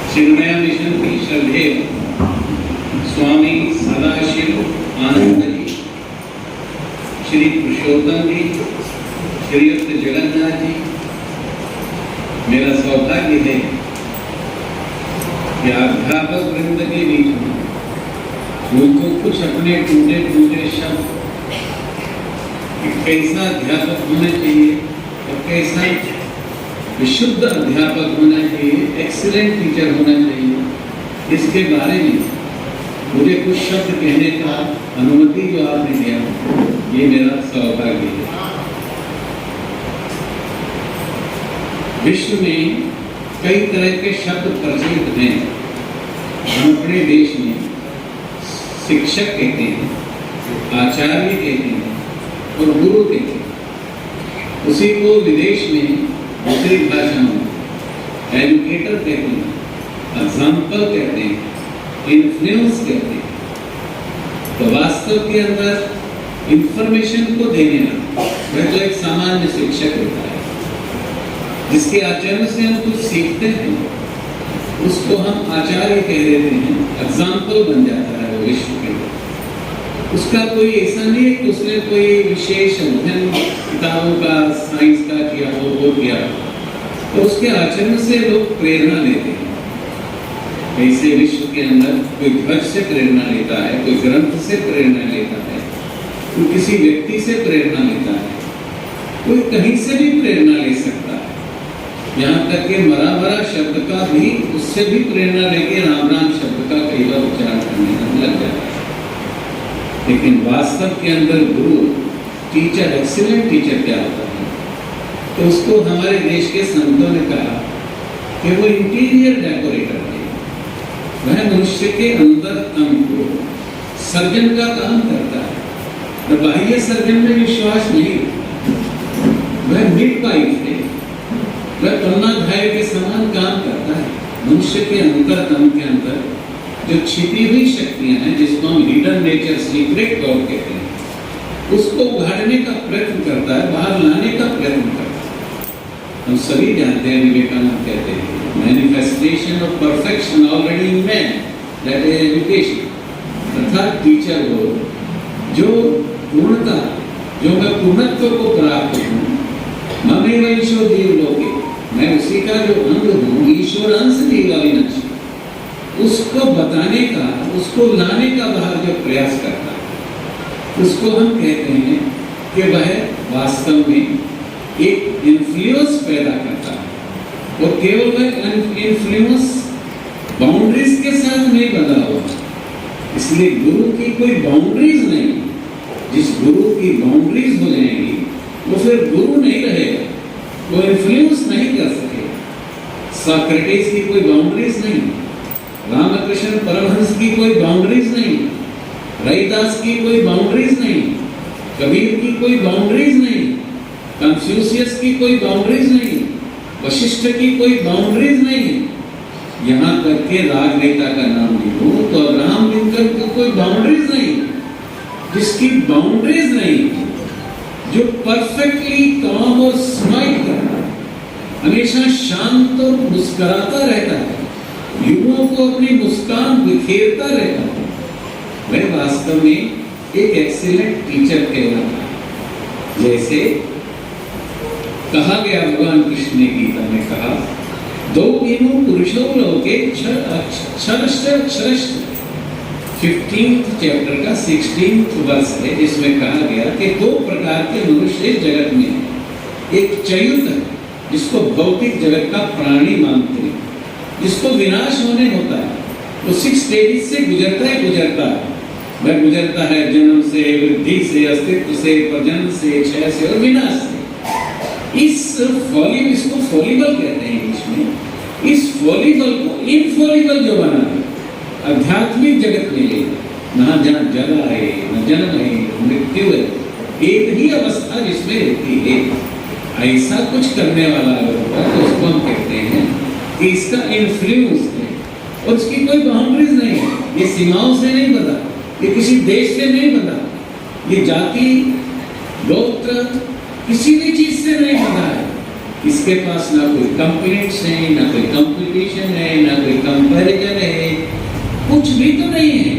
चिन्मय mission की श्रद्धेय स्वामी सदाशिव आनंद जी, श्री पुरुषोत्तम जी, श्रीयुक्त जगन्नाथ जी, मेरा सौभाग्य है कि अध्यापक वृंद के बीच में उनको कुछ अपने टूटे टूटे शब्द कैसा अध्यापक होना चाहिए और कैसा विशुद्ध अध्यापक होना चाहिए, एक्सीलेंट टीचर होना चाहिए, इसके बारे में मुझे कुछ शब्द कहने का अनुमति जो आपने दिया, ये मेरा सौभाग्य है। विश्व में कई तरह के शब्द प्रचलित हैं। हम अपने देश में शिक्षक कहते हैं, आचार्य कहते हैं और गुरु कहते हैं। उसी को विदेश में दूसरी भाषाओं में एजुकेटर कहते हैं, एग्जाम्पल कहते हैं, इन्फ्लुएंस कहते हैं। तो वास्तव के अंदर इंफॉर्मेशन को देने वाला वह तो एक सामान्य शिक्षक होता है, जिसके आचरण से हम कुछ सीखते हैं, उसको हम आचार्य कह देते हैं, एग्जाम्पल बन जाता है वो विश्व के लिए। उसका कोई ऐसा नहीं है कि उसने कोई विशेष अध्ययन किताबों का, साइंस का किया हो, वो किया, तो उसके आचरण से लोग प्रेरणा लेते हैं। ऐसे विश्व के अंदर कोई ध्वज से प्रेरणा लेता है, कोई ग्रंथ से प्रेरणा लेता है, कोई किसी व्यक्ति से प्रेरणा लेता है, कोई कहीं से भी प्रेरणा ले सकता है। यहाँ तक कि मरा मरा शब्द का भी, उससे भी प्रेरणा लेके राम राम शब्द का कई बार उच्चारण करने लग जाता है। लेकिन वास्तव के अंदर गुरु, टीचर, एक्सीलेंट टीचर क्या होता है? तो उसको हमारे देश के संतों ने कहा कि वो इंटीरियर डेकोरेटर है। वह मनुष्य के अंदर तन को सर्जन का काम करता है। वह बाह्य सर्जन में विश्वास नहीं, वह मिडवाइफ है। वह पन्नाधाय के समान काम करता है। मनुष्य के अंतर तन के अंदर जो छिपी हुई शक्तियां हैं, जिसको हम हिडन नेचर, सीक्रेट गॉड कहते हैं, उसको उघाड़ने का प्रयत्न करता है, बाहर लाने का प्रयत्न करता है। हम सभी जानते हैं, विवेकानंद कहते हैं, manifestation of perfection already in man, that is education. अर्थात टीचर हो जो पूर्णता, जो मैं पूर्णत्व को प्राप्त हूँ, ममेव ईशो देवलोके, मैं उसी का जो अंग हूँ, ईश्वर अंश देवाविनश्य, उसको बताने का, उसको लाने का बाहर जो प्रयास करता है, उसको हम कहते हैं कि वह वास्तव में एक इन्फ्लुएंस पैदा करता है। और केवल वह इन्फ्लुएंस बाउंड्रीज के साथ नहीं बना हुआ, इसलिए गुरु की कोई बाउंड्रीज नहीं। जिस गुरु की बाउंड्रीज हो जाएंगी वो फिर गुरु नहीं रहेगा, वो इन्फ्लुएंस नहीं कर सकेगा। सोक्रेटिस की कोई बाउंड्रीज नहीं, रामकृष्ण परमहंस की कोई बाउंड्रीज नहीं, रविदास की कोई बाउंड्रीज नहीं, कबीर की कोई बाउंड्रीज नहीं, कन्फ्यूशियस की कोई बाउंड्रीज नहीं, वशिष्ठ की कोई बाउंड्रीज नहीं। यहाँ तक के राजनेता का नाम नहीं हो तो अब्राहम लिंकन की कोई बाउंड्रीज नहीं। जिसकी बाउंड्रीज नहीं, जो परफेक्टली काम और स्माइल करता है, हमेशा शांत और मुस्कुराता रहता है, युवाओं को अपनी मुस्कान बिखेरता रहता है, वह वास्तव में एक एक्सीलेंट टीचर कहलाता है। जैसे कहा गया, भगवान कृष्ण ने गीता में कहा, दो इनु पुरुषो लोके क्षरश्च 15th चैप्टर का 16th वर्ष है, जिसमें कहा गया कि दो प्रकार के मनुष्य इस जगत में है। एक च्युत है, जिसको भौतिक जगत का प्राणी मानते हैं, जिसको विनाश होने होता है, वो 6 स्टेज से गुजरता है। वह गुजरता है जन्म से, वृद्धि से, अस्तित्व से, प्रजनन से, क्षय से और विनाश से। इसको फॉलिबल कहते हैं इंग्लिश में। इस फॉलिबल को इनफॉलिबल जो बना है, आध्यात्मिक जगत में ले, न जहाँ जरा है, न जन्म है, मृत्यु है, एक ही अवस्था जिसमें रहती है। ऐसा कुछ करने वाला अगर होता है तो उसको हम कहते हैं कि इसका इन्फ्लुएंस है और इसकी कोई बाउंड्रीज नहीं है। ये सीमाओं से नहीं बंधा, ये किसी देश से नहीं बंधा, ये जाति, गोत्र, किसी भी चीज से नहीं बंधा है। इसके पास ना कोई कंप्लेंट्स है, ना कोई कंपटीशन है, ना कोई कंपैरिजन है, कुछ भी तो नहीं है।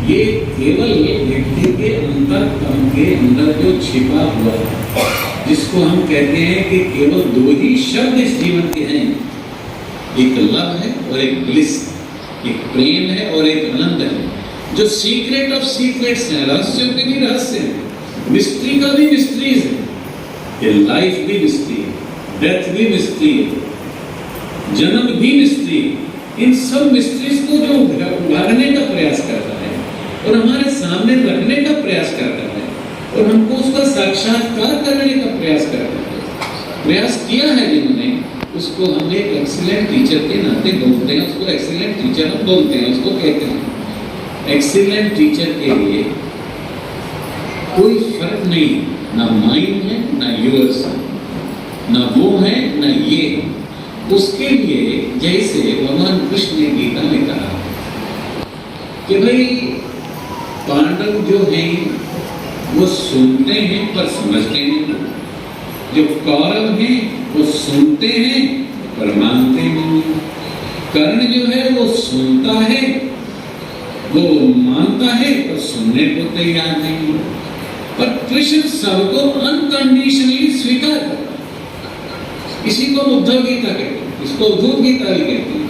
ये केवल व्यक्ति के अंतरतम के अंदर जो छिपा हुआ है, जिसको हम कहते हैं कि केवल दो ही शब्द इस जीवन के हैं, एक लव है और एक ब्लिस, एक प्रेम है और एक आनंद है, जो सीक्रेट ऑफ सीक्रेट्स है, रहस्यों के भी रहस्य है, मिस्ट्री का भी मिस्ट्रीज है। ये लाइफ भी मिस्ट्री है, डेथ भी मिस्ट्री है, जन्म भी मिस्ट्री है। इन सब मिस्ट्रीज को जो उभारने का प्रयास करता है और हमारे सामने रखने का प्रयास करता है और हमको उसका साक्षात्कार करने का प्रयास करता है, प्रयास किया है जिन्होंने, उसको हम एक एक्सीलेंट टीचर के नाते बोलते हैं। उसको एक्सीलेंट टीचर हम बोलते हैं, उसको कहते हैं। एक्सीलेंट टीचर के लिए कोई फर्क नहीं, ना माइंड है ना यूर्स है, ना वो है ना ये है। उसके लिए जैसे भगवान कृष्ण ने गीता में कहा कि भाई पांडव जो हैं वो सुनते हैं पर समझते नहीं, जो कौरव हैं वो सुनते हैं पर मानते नहीं, कर्ण जो है वो सुनता है, वो मानता है पर सुनने को तैयार नहीं। पर कृष्ण सबको अनकंडीशनली स्वीकार करता है। इसी को उद्धव गीता कहते हैं, इसको उद्धव गीता भी कहते हैं,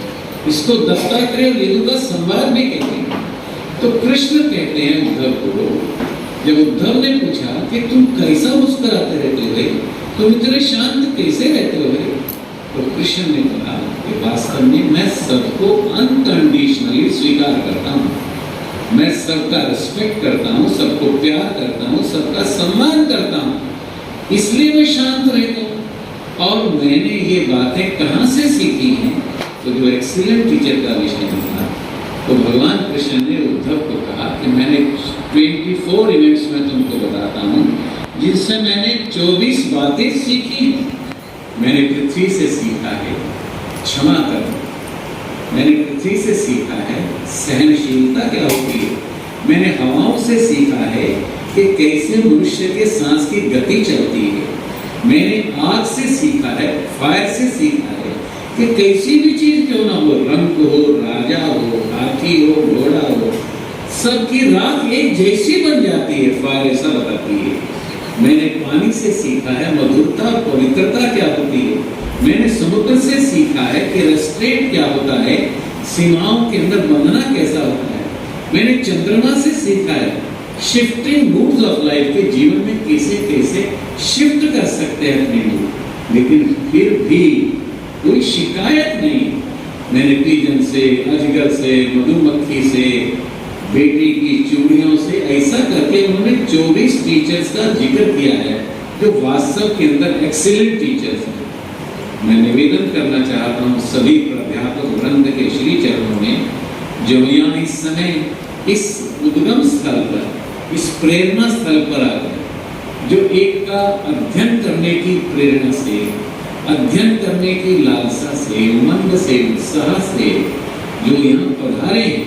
इसको दत्तात्रेय लिंगु का संवाद भी कहते हैं। तो कृष्ण कहते हैं उद्धव को, जब उद्धव ने पूछा कि तुम कैसा मुस्कुराते रहते हो, तुम इतने शांत कैसे रहते हो, तो कृष्ण ने कहा कि वास्तव में मैं सबको अनकंडीशनली स्वीकार करता हूँ, मैं सबका रिस्पेक्ट करता हूँ, सबको प्यार करता हूँ, सबका सम्मान करता हूँ, इसलिए मैं शांत रहता हूँ। और मैंने ये बातें कहाँ से सीखी हैं? तो जो एक्सीलेंट टीचर का विषय था, तो भगवान कृष्ण ने उद्धव को कहा कि मैंने 24 इवेंट्स में तुमको बताता हूँ जिनसे मैंने 24 बातें सीखी। मैंने पृथ्वी से सीखा है क्षमा करना, मैंने पृथ्वी से सीखा है सहनशीलता क्या होती है, मैंने हवाओं से सीखा है कि कैसे मनुष्य के सांस की गति चलती है, मैंने आग से सीखा है, फायर से सीखा है कि कैसी भी चीज क्यों ना हो, रंग हो, राजा हो, हाथी हो, घोड़ा हो, सबकी राख एक जैसी बन जाती है, फायर ऐसा बताती है। मैंने पानी से सीखा है मधुरता पवित्रता क्या होती है, मैंने समुद्र से सीखा है कि रेस्ट्रेंट क्या होता है, सीमाओं के अंदर बंधना कैसा होता है, मैंने चंद्रमा से सीखा है शिफ्टिंग मूड्स ऑफ लाइफ के जीवन में कैसे कैसे शिफ्ट कर सकते हैं अपने मूड, लेकिन फिर भी कोई शिकायत नहीं। मैंने पीजन से, अजगर से, मधुमक्खी से, बेटी की चूड़ियों से, ऐसा करके उन्होंने 24 टीचर्स का जिक्र किया है जो वास्तव के अंदर एक्सीलेंट टीचर्स हैं। मैं निवेदन करना चाहता हूँ सभी प्राध्यापक वृंद के श्री चरणों में, जो यहाँ इस समय इस उद्गम स्थल पर, इस प्रेरणा स्थल पर आकर जो एक का अध्ययन करने की प्रेरणा से, अध्ययन करने की लालसा से, उमंग से, उत्साह से जो यहाँ पधारे हैं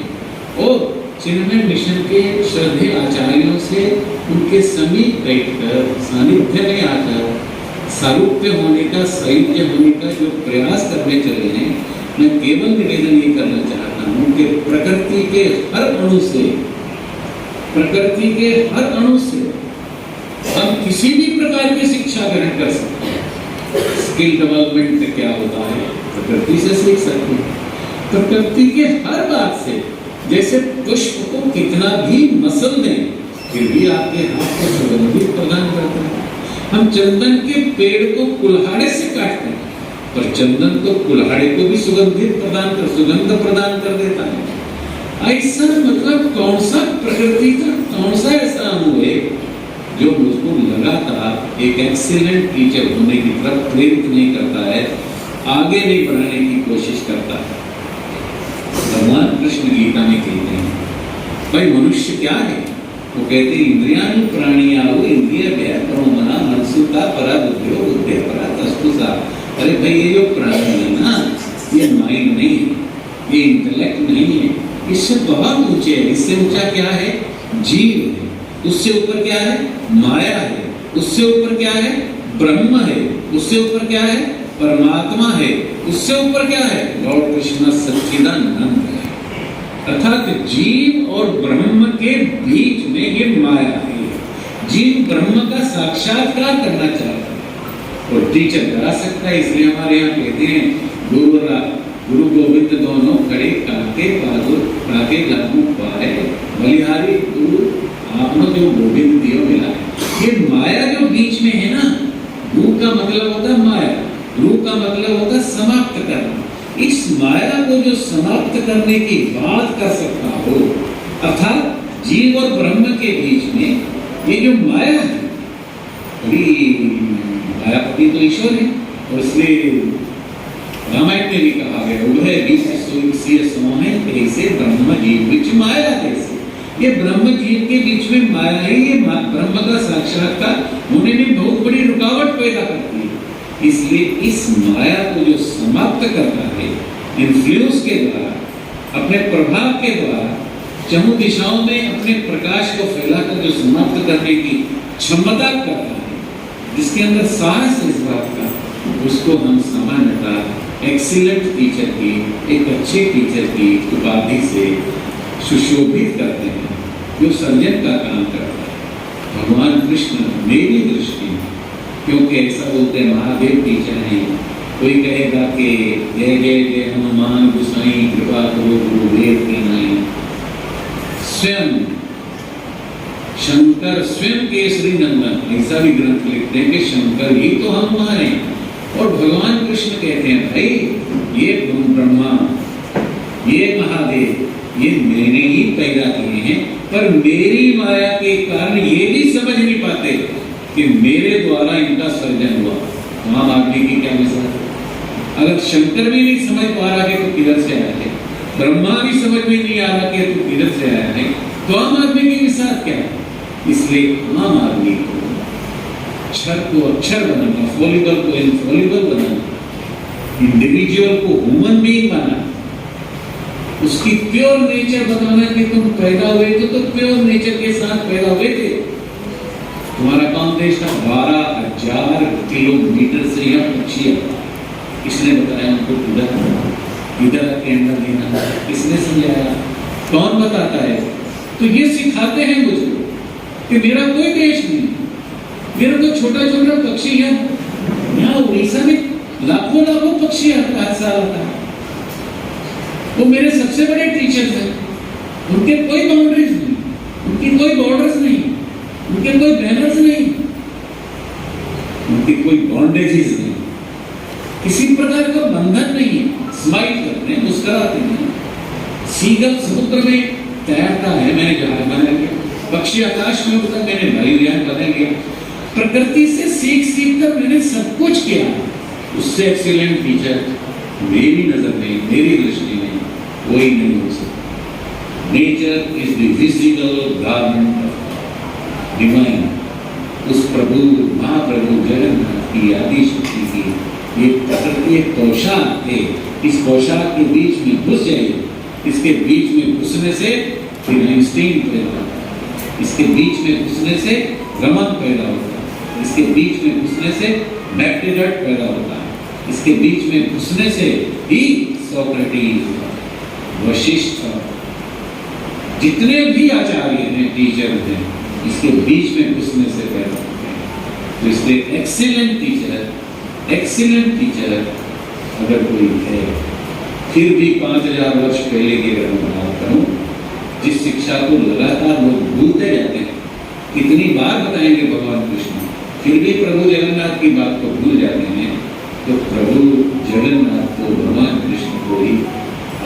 और चिन्मय मिशन के श्रद्धेय आचार्यों से उनके समीप बैठकर सानिध्य में आकर सारूप्य होने का, साहित्य होने का जो प्रयास करने चले हैं, मैं केवल निवेदन ये करना चाहता हूँ कि प्रकृति के हर अणु से, प्रकृति के हर अणु से हम किसी भी प्रकार की शिक्षा ग्रहण कर सकते हैं। स्किल डेवलपमेंट क्या होता है प्रकृति से सीख सकते हैं। प्रकृति के हर बात से, जैसे पुष्प को कितना भी मसल दें फिर भी आपके हाथ को सुगंधित प्रदान करता है। हम चंदन के पेड़ को कुल्हाड़े से काटते हैं पर चंदन तो कुल्हाड़े को भी सुगंध प्रदान कर देता है। ऐसा मतलब कौन सा प्रकृति का कौन सा ऐसा अनुभव है जो मुझको लगातार एक एक्सीलेंट टीचर होने की तरफ प्रेरित नहीं करता है, आगे नहीं बढ़ाने की कोशिश करता है। भगवान कृष्ण गीता में कहते हैं भाई मनुष्य क्या है, वो कहते हैं इंद्रियाणु प्राणियाहु इंद्रिय व्यय प्रोमना मनसुता परा बुद्धियो बुद्धि परा तस्तुसा। अरे भाई ये जो प्राणी है ना, ये माइंड नहीं है, ये इंटेलेक्ट नहीं है, इससे बहुत ऊंचे है। इससे ऊंचा क्या है? जीव है। उससे ऊपर क्या है? माया है। उससे ऊपर क्या है? ब्रह्म है। उससे ऊपर क्या है? परमात्मा है। उससे ऊपर क्या है? लॉर्ड कृष्ण सच्चिदानंद है। अर्थात जीव और ब्रह्म के बीच में ये माया है। जीव ब्रह्म का साक्षात्कार करना चाहता है और टीचर करा सकता है। इसलिए हमारे यहाँ कहते हैं गुरु गोविंद दोनों खड़े काके काके लागू पाए बलिहारी गुरु आपने जो गोविंद दियो मिला है। ये माया जो बीच में है ना, रू का मतलब होता है माया, रू का मतलब होता है समाप्त करना। इस माया को जो समाप्त करने की बात कर सकता हो, अर्थात जीव और ब्रह्म के बीच में ये जो माया है, मायापति तो ईश्वर है। और इसलिए रामायण में भी कहा गया उभय बीच ऐसे ब्रह्म जीव बीच माया कैसे। ये ब्रह्म जीव के बीच में माया है। ये ब्रह्म का साक्षात्कार होने में बहुत बड़ी रुकावट पैदा करती है। इसलिए इस माया को जो समाप्त करता है इन्फ्लुएंस के द्वारा, अपने प्रभाव के द्वारा चहुं दिशाओं में अपने प्रकाश को फैलाकर जो समाप्त करने की क्षमता करता है, जिसके अंदर साहस है इस बात का, उसको हम सामान्यतः एक्सीलेंट टीचर की, एक अच्छे टीचर की उपाधि से सुशोभित करते हैं, जो सर्जन का काम करता है। भगवान कृष्ण मेरी दृष्टि में, क्योंकि ऐसा बोलते हैं महादेव टीचर हैं, कोई कहेगा कि जय जय जय हनुमान गोसाई कृपा करो गुरुदेव की नहीं। स्वयं शंकर स्वयं केसरी नंदन ऐसा भी ग्रंथ लिखते हैं कि शंकर ही तो हनुमान हैं। और भगवान कृष्ण कहते हैं भाई ये ब्रह्मा, ये महादेव, ये मैंने ही पैदा किए हैं, पर मेरी माया के कारण ये भी समझ नहीं पाते कि मेरे द्वारा इनका सर्जन हुआ। आम आदमी की क्या मिसाल? अगर शंकर भी नहीं समझ पा रहा है तो किधर से आया है, ब्रह्मा भी समझ में नहीं आ रहा कि तो किधर से आया है, तो आम आदमी की मिसाल क्या है? इसलिए आम आदमी को अक्षर को अक्षर बनाना, फॉलिबल को इनफॉलिबल बनाना, इंडिविजुअल को ह्यूमन बीइंग बनाना, उसकी प्योर नेचर बताना कि तुम पैदा हुए तो प्योर नेचर के साथ पैदा हुए थे। तुम्हारा काम देश का 12,000 किलोमीटर से यह पक्षी आता है। किसने बताया उनको इधर के अंदर देना? किसने समझाया? कौन बताता है? तो ये सिखाते हैं मुझको कि मेरा कोई देश नहीं, मेरा तो छोटा छोटा पक्षी है। यहाँ उड़ीसा में लाखों लाखों पक्षी आता है। वो मेरे सबसे बड़े टीचर्स हैं। उनके कोई बाउंड्रीज नहीं, उनकी कोई बॉर्डर्स नहीं, उनके कोई बैनर्स नहीं, उनकी कोई बाउंड्रीज नहीं, किसी प्रकार का बंधन नहीं है। स्माइल करते हैं, मुस्कुराते हैं। सीगल समुद्र में तैरता है, मैंने जहाज बना लिया। पक्षी आकाश में उड़ता, मैंने वायुयान बना लिया। प्रकृति से सीख सीख कर मैंने सब कुछ किया। उससे एक्सीलेंट टीचर मेरी नजर में, मेरी दृष्टि में कोई नहीं हो सकता। Nature is the visible garment of divine. उस प्रभु महाप्रभु जगन्नाथ की आदि शक्ति की ये प्रकृति एक पोशाक है। इस पोशाक के बीच में घुस जाइए, इसके बीच में घुसने से फिर इंस्टिंक्ट पैदा होता है, इसके बीच में घुसने से रमन पैदा होता है, इसके बीच में घुसने से बैक्टीरिया पैदा होता है, इसके बीच में घुसने से ही सोक्रेटिस, वशिष्ठ, जितने भी आचार्य हैं, टीचर हैं, इसके बीच में घुसने से पैदा होते हैं। तो इसलिए एक्सीलेंट टीचर अगर कोई है, फिर भी 5000 वर्ष पहले की अगर मैं बात करूं, जिस शिक्षा को लगातार लोग भूलते जाते हैं, कितनी बार बताएंगे भगवान कृष्ण, फिर भी प्रभु जगन्नाथ की बात को भूल जाते हैं। तो प्रभु जगन्नाथ को, भगवान कृष्ण को ही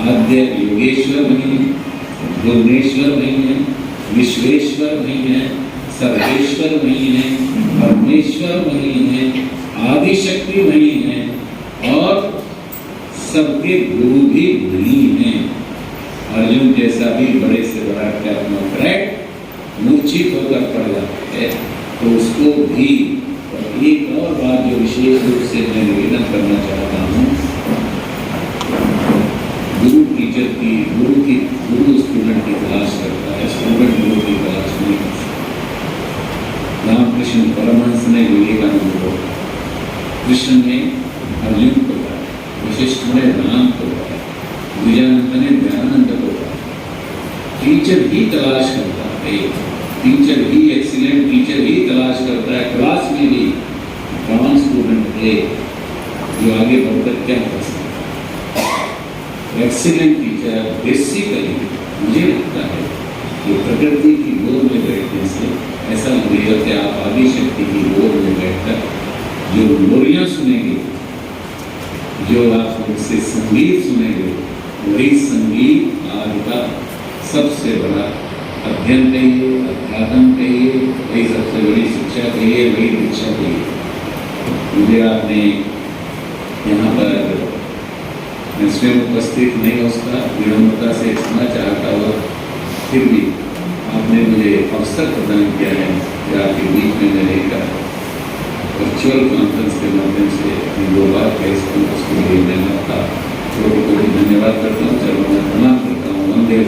आद्य योगेश्वर नहीं है, भुवनेश्वर नहीं है, विश्वेश्वर नहीं है, सर्वेश्वर नहीं है, परमेश्वर नहीं है, आदि शक्ति नहीं है, और सबके गुरु भी नहीं है। अर्जुन जैसा भी बड़े से बड़ा टेक्नोक्रेट मूर्छित होकर पड़ जाता है, तो उसको भी। और एक और बात जो विशेष रूप से मैं निवेदन करना चाहता हूँ, गुरु स्टूडेंट की तलाश करता है, स्टूडेंट गुरु की तलाश नहीं कर सकता। रामकृष्ण परमहंस ने विवेकानंद को ने अर्जुन को कहा, वशिष्ठ ने राम को कहा, द्विजानंद ने दयानंद को कहा। टीचर ही तलाश करता है, टीचर ही एक्सीलेंट टीचर ही तलाश करता है क्लास में भी कौन स्टूडेंट है जो आगे बढ़कर क्या कर सकता है। एक्सीलेंट टीचर बेसिकली मुझे लगता है कि प्रकृति की गोद में बैठने से ऐसा लगेगा कि आप आदि शक्ति की गोद में बैठकर जो लोरियां सुनेंगे, जो आप उनसे संगीत सुनेंगे, वही संगीत आज का सबसे बड़ा अध्ययन कहिए, अध्यात्म कहिए, वही सबसे बड़ी शिक्षा कहिए, वही दीक्षा कहिए। मुझे आपने यहाँ पर मैं स्वयं उपस्थित नहीं हो सका, विनम्रता से क्षमा चाहता हुआ, फिर भी आपने मुझे अवसर प्रदान किया है कि आपके बीच में मैं रहकर वर्चुअल कॉन्फ्रेंस के माध्यम से अपनी दो बात कह सकूँ। उसके लिए मैं आपका कोटि कोटि धन्यवाद करता हूँ, चरणों में प्रणाम करता हूँ। वंदे